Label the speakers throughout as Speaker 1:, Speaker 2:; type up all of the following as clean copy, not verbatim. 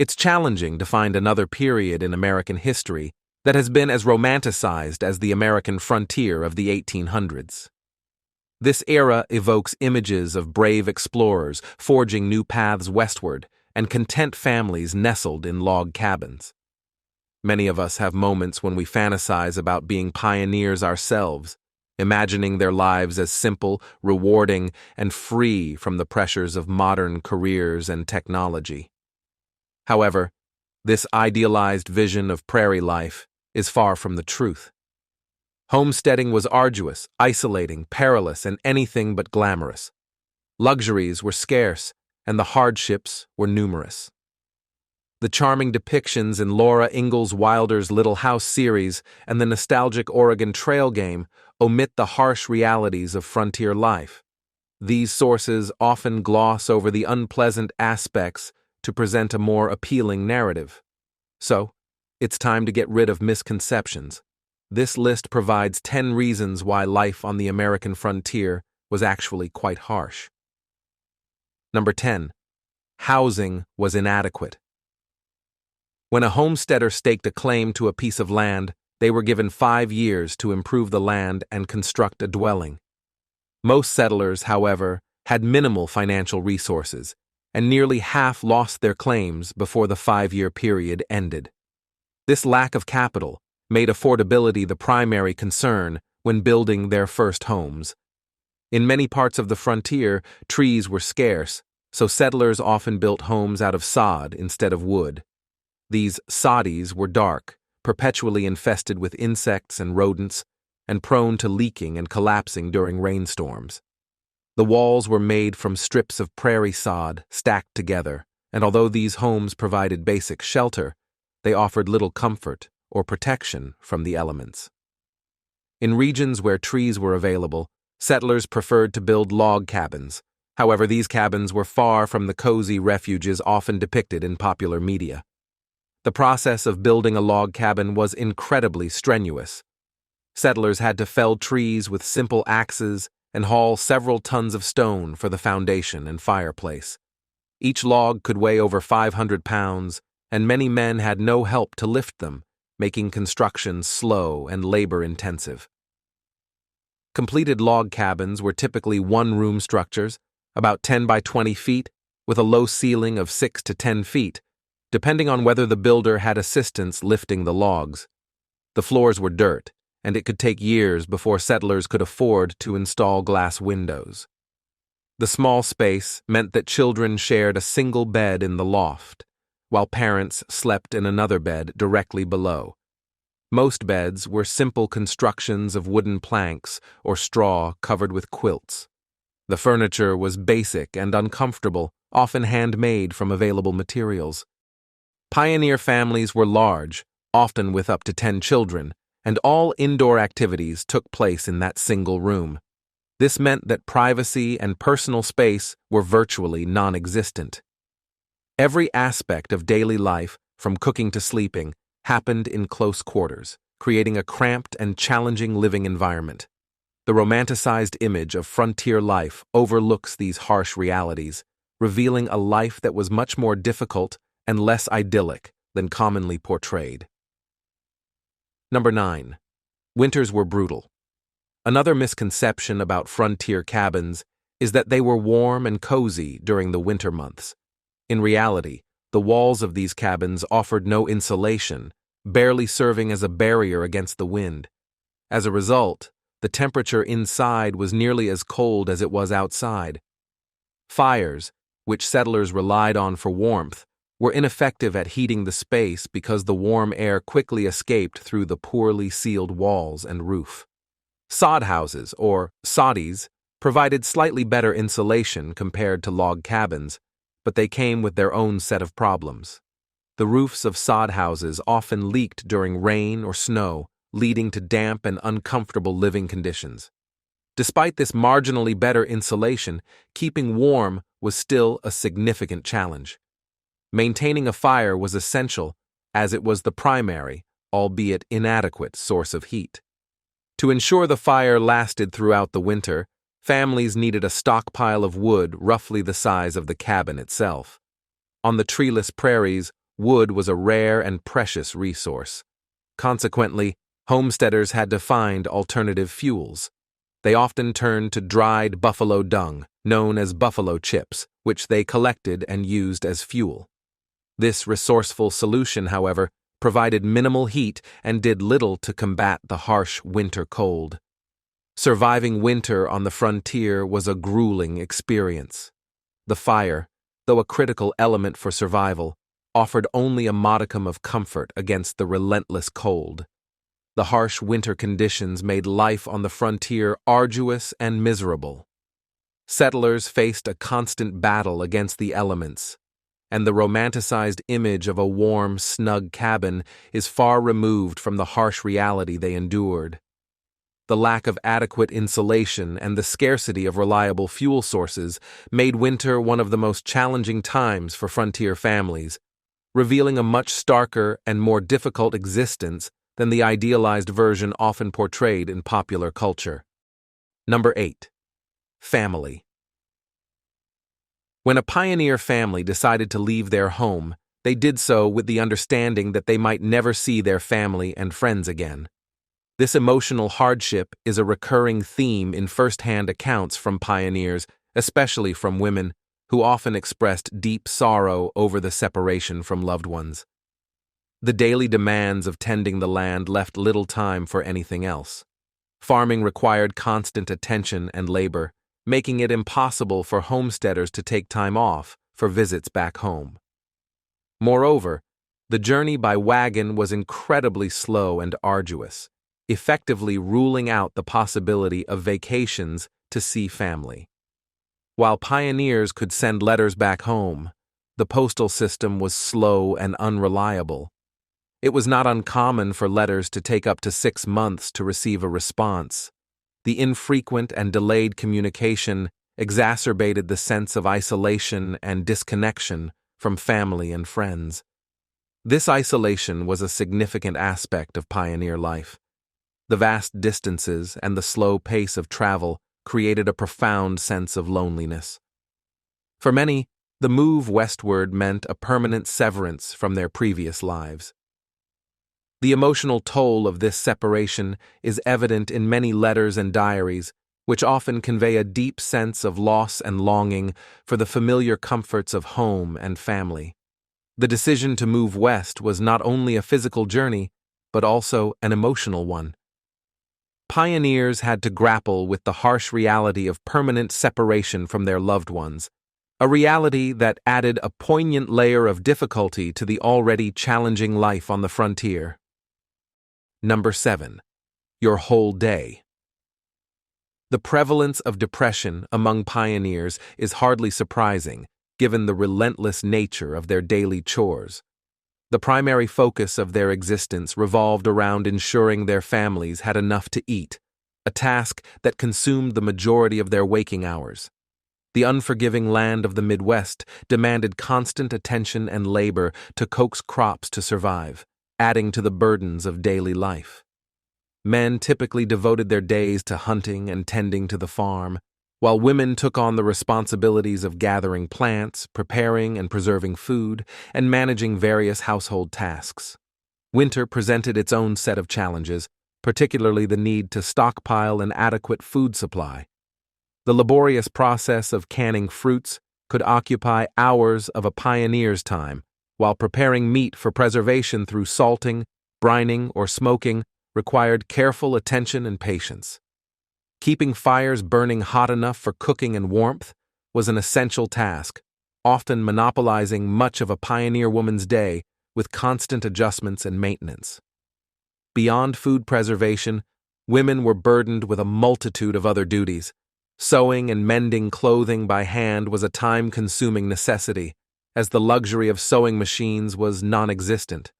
Speaker 1: It's challenging to find another period in American history that has been as romanticized as the American frontier of the 1800s. This era evokes images of brave explorers forging new paths westward and content families nestled in log cabins. Many of us have moments when we fantasize about being pioneers ourselves, imagining their lives as simple, rewarding, and free from the pressures of modern careers and technology. However, this idealized vision of prairie life is far from the truth. Homesteading was arduous, isolating, perilous, and anything but glamorous. Luxuries were scarce, and the hardships were numerous. The charming depictions in Laura Ingalls Wilder's Little House series and the nostalgic Oregon Trail game omit the harsh realities of frontier life. These sources often gloss over the unpleasant aspects to present a more appealing narrative. So, it's time to get rid of misconceptions. This list provides 10 reasons why life on the American frontier was actually quite harsh. Number 10. Housing was inadequate. When a homesteader staked a claim to a piece of land, they were given 5 years to improve the land and construct a dwelling. Most settlers, however, had minimal financial resources, and nearly half lost their claims before the 5-year period ended. This lack of capital made affordability the primary concern when building their first homes. In many parts of the frontier, trees were scarce, so settlers often built homes out of sod instead of wood. These soddies were dark, perpetually infested with insects and rodents, and prone to leaking and collapsing during rainstorms. The walls were made from strips of prairie sod stacked together, and although these homes provided basic shelter, they offered little comfort or protection from the elements. In regions where trees were available, settlers preferred to build log cabins. However, these cabins were far from the cozy refuges often depicted in popular media. The process of building a log cabin was incredibly strenuous. Settlers had to fell trees with simple axes and haul several tons of stone for the foundation and fireplace. Each log could weigh over 500 pounds, and many men had no help to lift them, making construction slow and labor-intensive. Completed log cabins were typically one-room structures, about 10 by 20 feet, with a low ceiling of 6 to 10 feet, depending on whether the builder had assistants lifting the logs. The floors were dirt, and it could take years before settlers could afford to install glass windows. The small space meant that children shared a single bed in the loft, while parents slept in another bed directly below. Most beds were simple constructions of wooden planks or straw covered with quilts. The furniture was basic and uncomfortable, often handmade from available materials. Pioneer families were large, often with up to 10 children, and all indoor activities took place in that single room. This meant that privacy and personal space were virtually non-existent. Every aspect of daily life, from cooking to sleeping, happened in close quarters, creating a cramped and challenging living environment. The romanticized image of frontier life overlooks these harsh realities, revealing a life that was much more difficult and less idyllic than commonly portrayed. Number 9. Winters were brutal. Another misconception about frontier cabins is that they were warm and cozy during the winter months. In reality, the walls of these cabins offered no insulation, barely serving as a barrier against the wind. As a result, the temperature inside was nearly as cold as it was outside. Fires, which settlers relied on for warmth, were ineffective at heating the space because the warm air quickly escaped through the poorly sealed walls and roof. Sod houses, or soddies, provided slightly better insulation compared to log cabins, but they came with their own set of problems. The roofs of sod houses often leaked during rain or snow, leading to damp and uncomfortable living conditions. Despite this marginally better insulation, keeping warm was still a significant challenge. Maintaining a fire was essential, as it was the primary, albeit inadequate, source of heat. To ensure the fire lasted throughout the winter, families needed a stockpile of wood roughly the size of the cabin itself. On the treeless prairies, wood was a rare and precious resource. Consequently, homesteaders had to find alternative fuels. They often turned to dried buffalo dung, known as buffalo chips, which they collected and used as fuel. This resourceful solution, however, provided minimal heat and did little to combat the harsh winter cold. Surviving winter on the frontier was a grueling experience. The fire, though a critical element for survival, offered only a modicum of comfort against the relentless cold. The harsh winter conditions made life on the frontier arduous and miserable. Settlers faced a constant battle against the elements, and the romanticized image of a warm, snug cabin is far removed from the harsh reality they endured. The lack of adequate insulation and the scarcity of reliable fuel sources made winter one of the most challenging times for frontier families, revealing a much starker and more difficult existence than the idealized version often portrayed in popular culture. Number 8. Family. When a pioneer family decided to leave their home, they did so with the understanding that they might never see their family and friends again. This emotional hardship is a recurring theme in first-hand accounts from pioneers, especially from women, who often expressed deep sorrow over the separation from loved ones. The daily demands of tending the land left little time for anything else. Farming required constant attention and labor, making it impossible for homesteaders to take time off for visits back home. Moreover, the journey by wagon was incredibly slow and arduous, effectively ruling out the possibility of vacations to see family. While pioneers could send letters back home, the postal system was slow and unreliable. It was not uncommon for letters to take up to 6 months to receive a response. The infrequent and delayed communication exacerbated the sense of isolation and disconnection from family and friends. This isolation was a significant aspect of pioneer life. The vast distances and the slow pace of travel created a profound sense of loneliness. For many, the move westward meant a permanent severance from their previous lives. The emotional toll of this separation is evident in many letters and diaries, which often convey a deep sense of loss and longing for the familiar comforts of home and family. The decision to move west was not only a physical journey, but also an emotional one. Pioneers had to grapple with the harsh reality of permanent separation from their loved ones, a reality that added a poignant layer of difficulty to the already challenging life on the frontier. Number 7. Your whole day. The prevalence of depression among pioneers is hardly surprising, given the relentless nature of their daily chores. The primary focus of their existence revolved around ensuring their families had enough to eat, a task that consumed the majority of their waking hours. The unforgiving land of the Midwest demanded constant attention and labor to coax crops to survive, adding to the burdens of daily life. Men typically devoted their days to hunting and tending to the farm, while women took on the responsibilities of gathering plants, preparing and preserving food, and managing various household tasks. Winter presented its own set of challenges, particularly the need to stockpile an adequate food supply. The laborious process of canning fruits could occupy hours of a pioneer's time, while preparing meat for preservation through salting, brining, or smoking required careful attention and patience. Keeping fires burning hot enough for cooking and warmth was an essential task, often monopolizing much of a pioneer woman's day with constant adjustments and maintenance. Beyond food preservation, women were burdened with a multitude of other duties. Sewing and mending clothing by hand was a time-consuming necessity, as the luxury of sewing machines was non-existent.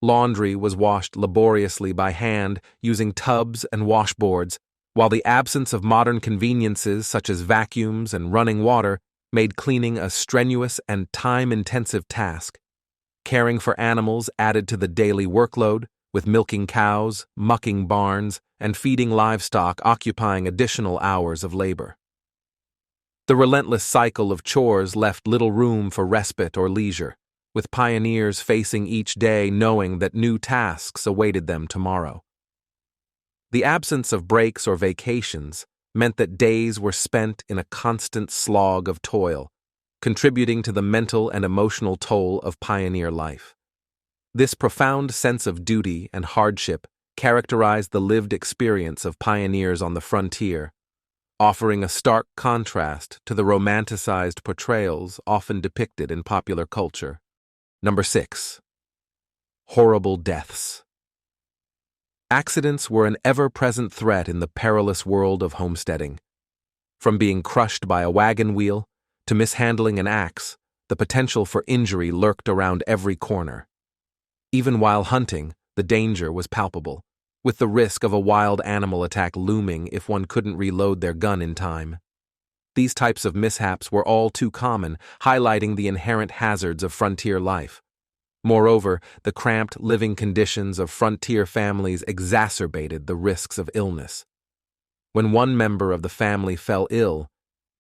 Speaker 1: Laundry was washed laboriously by hand using tubs and washboards, while the absence of modern conveniences such as vacuums and running water made cleaning a strenuous and time-intensive task. Caring for animals added to the daily workload, with milking cows, mucking barns, and feeding livestock occupying additional hours of labor. The relentless cycle of chores left little room for respite or leisure. with pioneers facing each day knowing that new tasks awaited them tomorrow. The absence of breaks or vacations meant that days were spent in a constant slog of toil, contributing to the mental and emotional toll of pioneer life. This profound sense of duty and hardship characterized the lived experience of pioneers on the frontier, offering a stark contrast to the romanticized portrayals often depicted in popular culture. Number 6. Horrible deaths. Accidents were an ever-present threat in the perilous world of homesteading. From being crushed by a wagon wheel to mishandling an axe, the potential for injury lurked around every corner. Even while hunting, the danger was palpable, with the risk of a wild animal attack looming if one couldn't reload their gun in time. These types of mishaps were all too common, highlighting the inherent hazards of frontier life. Moreover, the cramped living conditions of frontier families exacerbated the risks of illness. When one member of the family fell ill,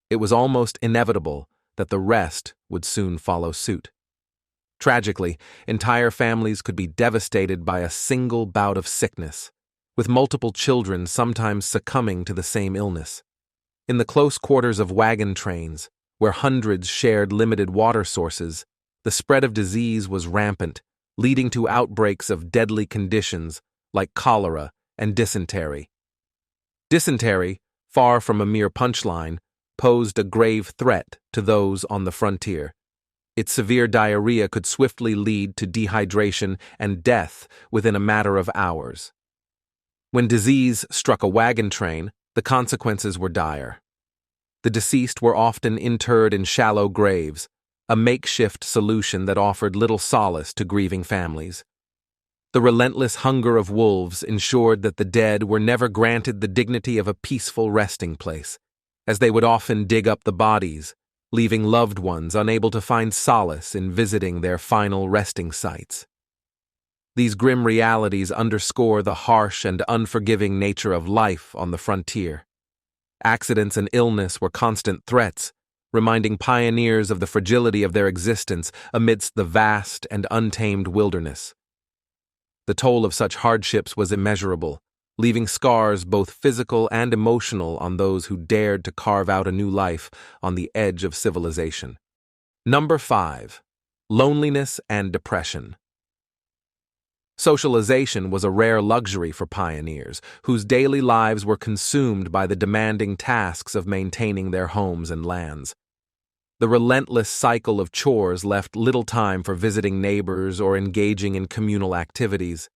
Speaker 1: it was almost inevitable that the rest would soon follow suit. Tragically, entire families could be devastated by a single bout of sickness, with multiple children sometimes succumbing to the same illness. In the close quarters of wagon trains, where hundreds shared limited water sources, the spread of disease was rampant, leading to outbreaks of deadly conditions like cholera and dysentery. Dysentery, far from a mere punchline, posed a grave threat to those on the frontier. Its severe diarrhea could swiftly lead to dehydration and death within a matter of hours. When disease struck a wagon train, the consequences were dire. The deceased were often interred in shallow graves, a makeshift solution that offered little solace to grieving families. The relentless hunger of wolves ensured that the dead were never granted the dignity of a peaceful resting place, as they would often dig up the bodies, leaving loved ones unable to find solace in visiting their final resting sites. These grim realities underscore the harsh and unforgiving nature of life on the frontier. Accidents and illness were constant threats, reminding pioneers of the fragility of their existence amidst the vast and untamed wilderness. The toll of such hardships was immeasurable, leaving scars both physical and emotional on those who dared to carve out a new life on the edge of civilization. Number 5. Loneliness and depression. Socialization was a rare luxury for pioneers, whose daily lives were consumed by the demanding tasks of maintaining their homes and lands. The relentless cycle of chores left little time for visiting neighbors or engaging in communal activities.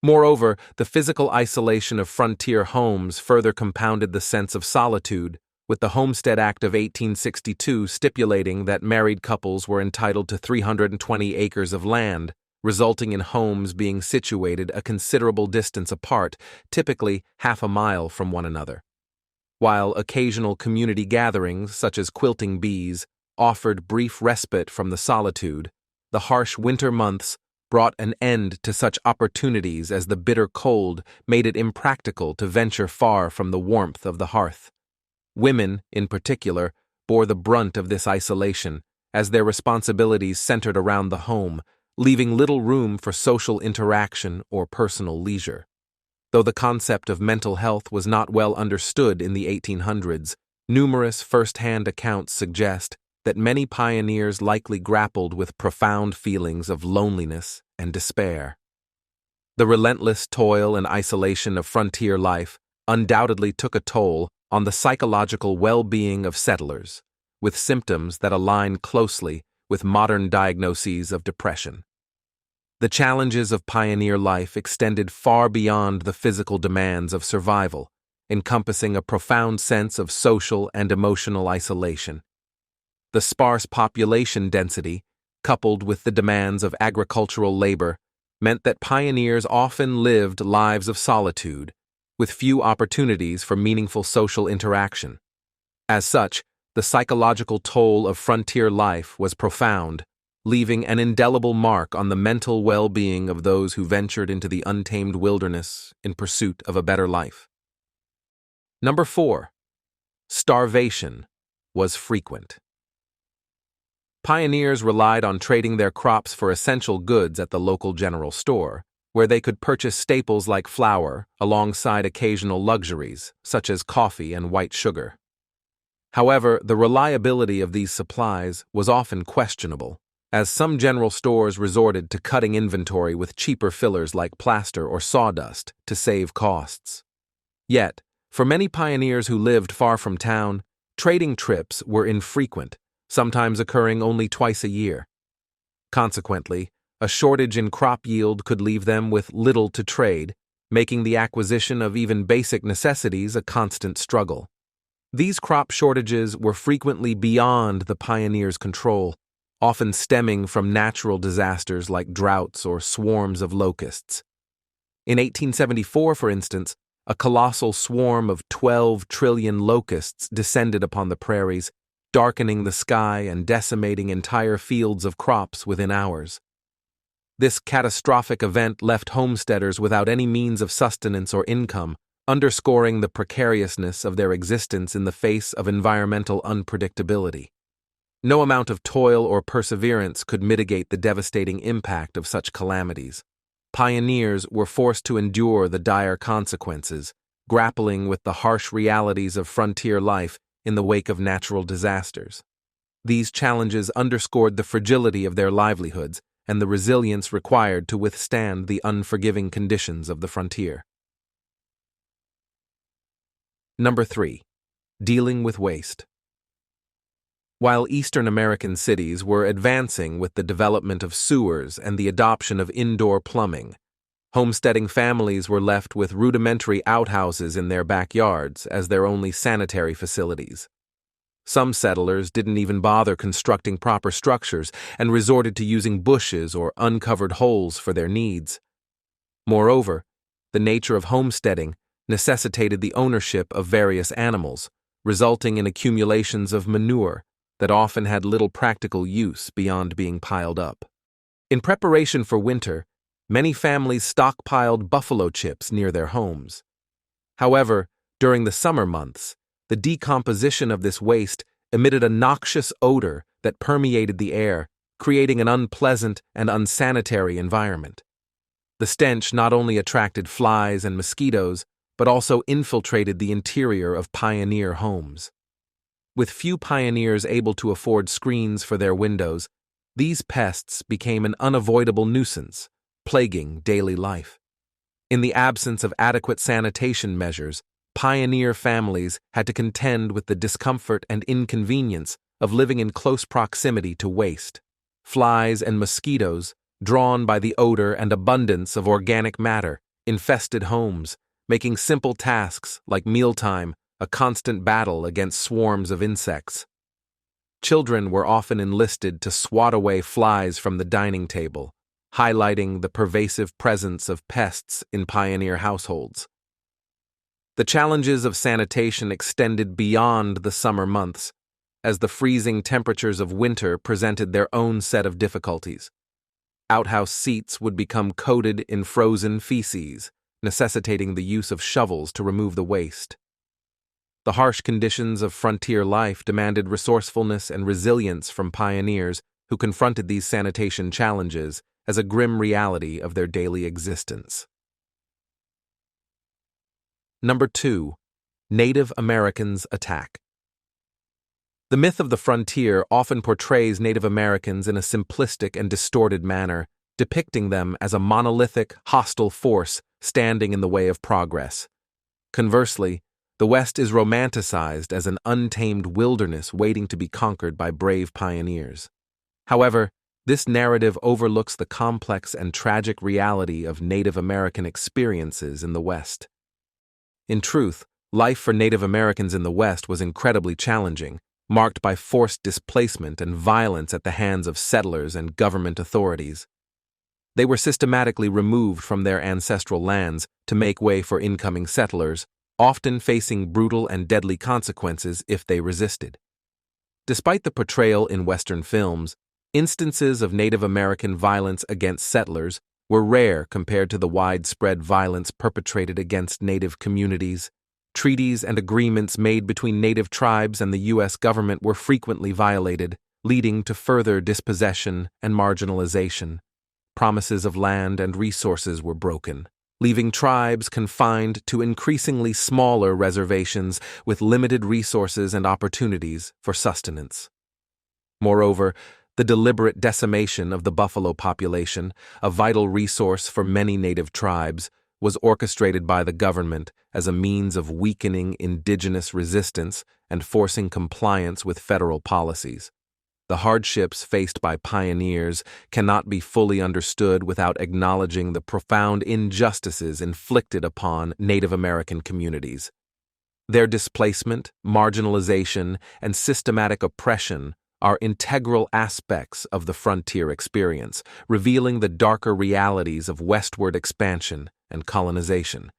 Speaker 1: Moreover, the physical isolation of frontier homes further compounded the sense of solitude, with the Homestead Act of 1862 stipulating that married couples were entitled to 320 acres of land, resulting in homes being situated a considerable distance apart, typically half a mile from one another. While occasional community gatherings, such as quilting bees, offered brief respite from the solitude, the harsh winter months brought an end to such opportunities as the bitter cold made it impractical to venture far from the warmth of the hearth. Women, in particular, bore the brunt of this isolation, as their responsibilities centered around the home, leaving little room for social interaction or personal leisure. Though the concept of mental health was not well understood in the 1800s, numerous first-hand accounts suggest that many pioneers likely grappled with profound feelings of loneliness and despair. The relentless toil and isolation of frontier life undoubtedly took a toll on the psychological well-being of settlers, with symptoms that align closely with modern diagnoses of depression. The challenges of pioneer life extended far beyond the physical demands of survival, encompassing a profound sense of social and emotional isolation. The sparse population density, coupled with the demands of agricultural labor, meant that pioneers often lived lives of solitude, with few opportunities for meaningful social interaction. As such, the psychological toll of frontier life was profound, leaving an indelible mark on the mental well-being of those who ventured into the untamed wilderness in pursuit of a better life. Number 4. Starvation was frequent. Pioneers relied on trading their crops for essential goods at the local general store, where they could purchase staples like flour alongside occasional luxuries, such as coffee and white sugar. However, the reliability of these supplies was often questionable, as some general stores resorted to cutting inventory with cheaper fillers like plaster or sawdust to save costs. Yet, for many pioneers who lived far from town, trading trips were infrequent, sometimes occurring only twice a year. Consequently, a shortage in crop yield could leave them with little to trade, making the acquisition of even basic necessities a constant struggle. These crop shortages were frequently beyond the pioneers' control, often stemming from natural disasters like droughts or swarms of locusts. In 1874, for instance, a colossal swarm of 12 trillion locusts descended upon the prairies, darkening the sky and decimating entire fields of crops within hours. This catastrophic event left homesteaders without any means of sustenance or income, underscoring the precariousness of their existence in the face of environmental unpredictability. No amount of toil or perseverance could mitigate the devastating impact of such calamities. Pioneers were forced to endure the dire consequences, grappling with the harsh realities of frontier life in the wake of natural disasters. These challenges underscored the fragility of their livelihoods and the resilience required to withstand the unforgiving conditions of the frontier. Number 3. Dealing with waste. While Eastern American cities were advancing with the development of sewers and the adoption of indoor plumbing, homesteading families were left with rudimentary outhouses in their backyards as their only sanitary facilities. Some settlers didn't even bother constructing proper structures and resorted to using bushes or uncovered holes for their needs. Moreover, the nature of homesteading necessitated the ownership of various animals, resulting in accumulations of manure that often had little practical use beyond being piled up. In preparation for winter, many families stockpiled buffalo chips near their homes. However, during the summer months, the decomposition of this waste emitted a noxious odor that permeated the air, creating an unpleasant and unsanitary environment. The stench not only attracted flies and mosquitoes, but also infiltrated the interior of pioneer homes. With few pioneers able to afford screens for their windows, these pests became an unavoidable nuisance, plaguing daily life. In the absence of adequate sanitation measures, pioneer families had to contend with the discomfort and inconvenience of living in close proximity to waste. Flies and mosquitoes, drawn by the odor and abundance of organic matter, infested homes, making simple tasks like mealtime a constant battle against swarms of insects. Children were often enlisted to swat away flies from the dining table, highlighting the pervasive presence of pests in pioneer households. The challenges of sanitation extended beyond the summer months, as the freezing temperatures of winter presented their own set of difficulties. Outhouse seats would become coated in frozen feces, necessitating the use of shovels to remove the waste. The harsh conditions of frontier life demanded resourcefulness and resilience from pioneers who confronted these sanitation challenges as a grim reality of their daily existence. Number 2. Native Americans attack. The myth of the frontier often portrays Native Americans in a simplistic and distorted manner, depicting them as a monolithic, hostile force standing in the way of progress. Conversely, the West is romanticized as an untamed wilderness waiting to be conquered by brave pioneers. However, this narrative overlooks the complex and tragic reality of Native American experiences in the West. In truth, life for Native Americans in the West was incredibly challenging, marked by forced displacement and violence at the hands of settlers and government authorities. They were systematically removed from their ancestral lands to make way for incoming settlers, often facing brutal and deadly consequences if they resisted. Despite the portrayal in Western films, instances of Native American violence against settlers were rare compared to the widespread violence perpetrated against Native communities. Treaties and agreements made between Native tribes and the U.S. government were frequently violated, leading to further dispossession and marginalization. Promises of land and resources were broken, leaving tribes confined to increasingly smaller reservations with limited resources and opportunities for sustenance. Moreover, the deliberate decimation of the buffalo population, a vital resource for many native tribes, was orchestrated by the government as a means of weakening indigenous resistance and forcing compliance with federal policies. The hardships faced by pioneers cannot be fully understood without acknowledging the profound injustices inflicted upon Native American communities. Their displacement, marginalization, and systematic oppression are integral aspects of the frontier experience, revealing the darker realities of westward expansion and colonization.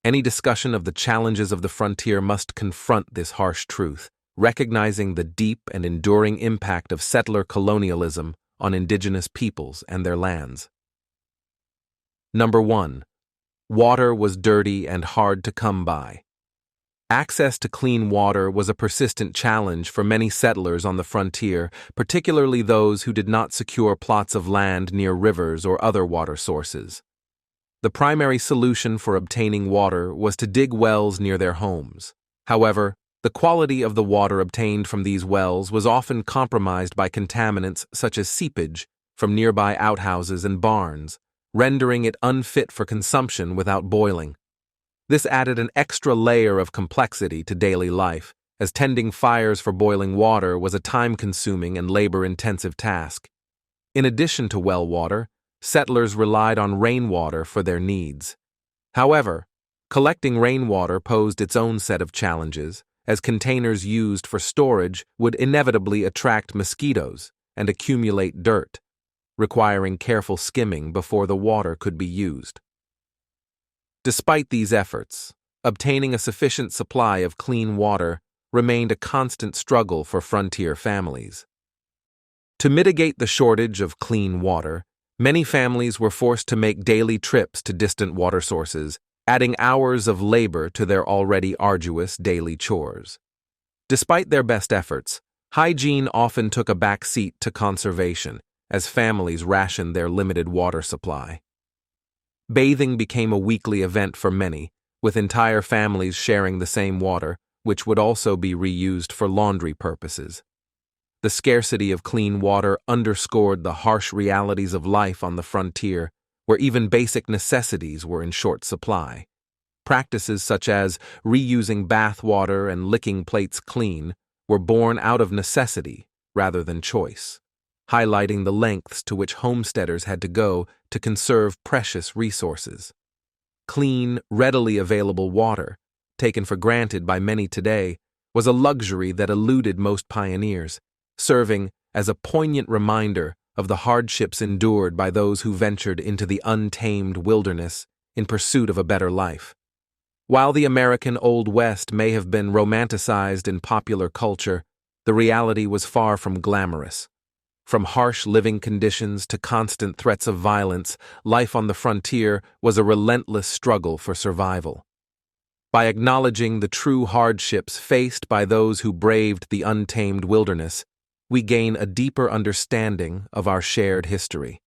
Speaker 1: Any discussion of the challenges of the frontier must confront this harsh truth, recognizing the deep and enduring impact of settler colonialism on indigenous peoples and their lands. Number 1. Water was dirty and hard to come by. Access to clean water was a persistent challenge for many settlers on the frontier, particularly those who did not secure plots of land near rivers or other water sources. The primary solution for obtaining water was to dig wells near their homes. However, the quality of the water obtained from these wells was often compromised by contaminants such as seepage from nearby outhouses and barns, rendering it unfit for consumption without boiling. This added an extra layer of complexity to daily life, as tending fires for boiling water was a time-consuming and labor-intensive task. In addition to well water, settlers relied on rainwater for their needs. However, collecting rainwater posed its own set of challenges, as containers used for storage would inevitably attract mosquitoes and accumulate dirt, requiring careful skimming before the water could be used. Despite these efforts, obtaining a sufficient supply of clean water remained a constant struggle for frontier families. To mitigate the shortage of clean water, many families were forced to make daily trips to distant water sources, adding hours of labor to their already arduous daily chores. Despite their best efforts, hygiene often took a back seat to conservation, as families rationed their limited water supply. Bathing became a weekly event for many, with entire families sharing the same water, which would also be reused for laundry purposes. The scarcity of clean water underscored the harsh realities of life on the frontier, where even basic necessities were in short supply. Practices such as reusing bath water and licking plates clean were born out of necessity rather than choice, highlighting the lengths to which homesteaders had to go to conserve precious resources. Clean, readily available water, taken for granted by many today, was a luxury that eluded most pioneers, serving as a poignant reminder of the hardships endured by those who ventured into the untamed wilderness in pursuit of a better life. While the American Old West may have been romanticized in popular culture, the reality was far from glamorous. From harsh living conditions to constant threats of violence, life on the frontier was a relentless struggle for survival. By acknowledging the true hardships faced by those who braved the untamed wilderness, we gain a deeper understanding of our shared history.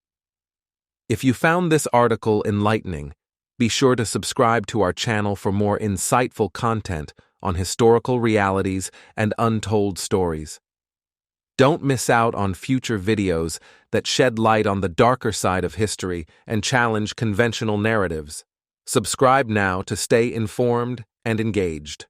Speaker 1: If you found this article enlightening, be sure to subscribe to our channel for more insightful content on historical realities and untold stories. Don't miss out on future videos that shed light on the darker side of history and challenge conventional narratives. Subscribe now to stay informed and engaged.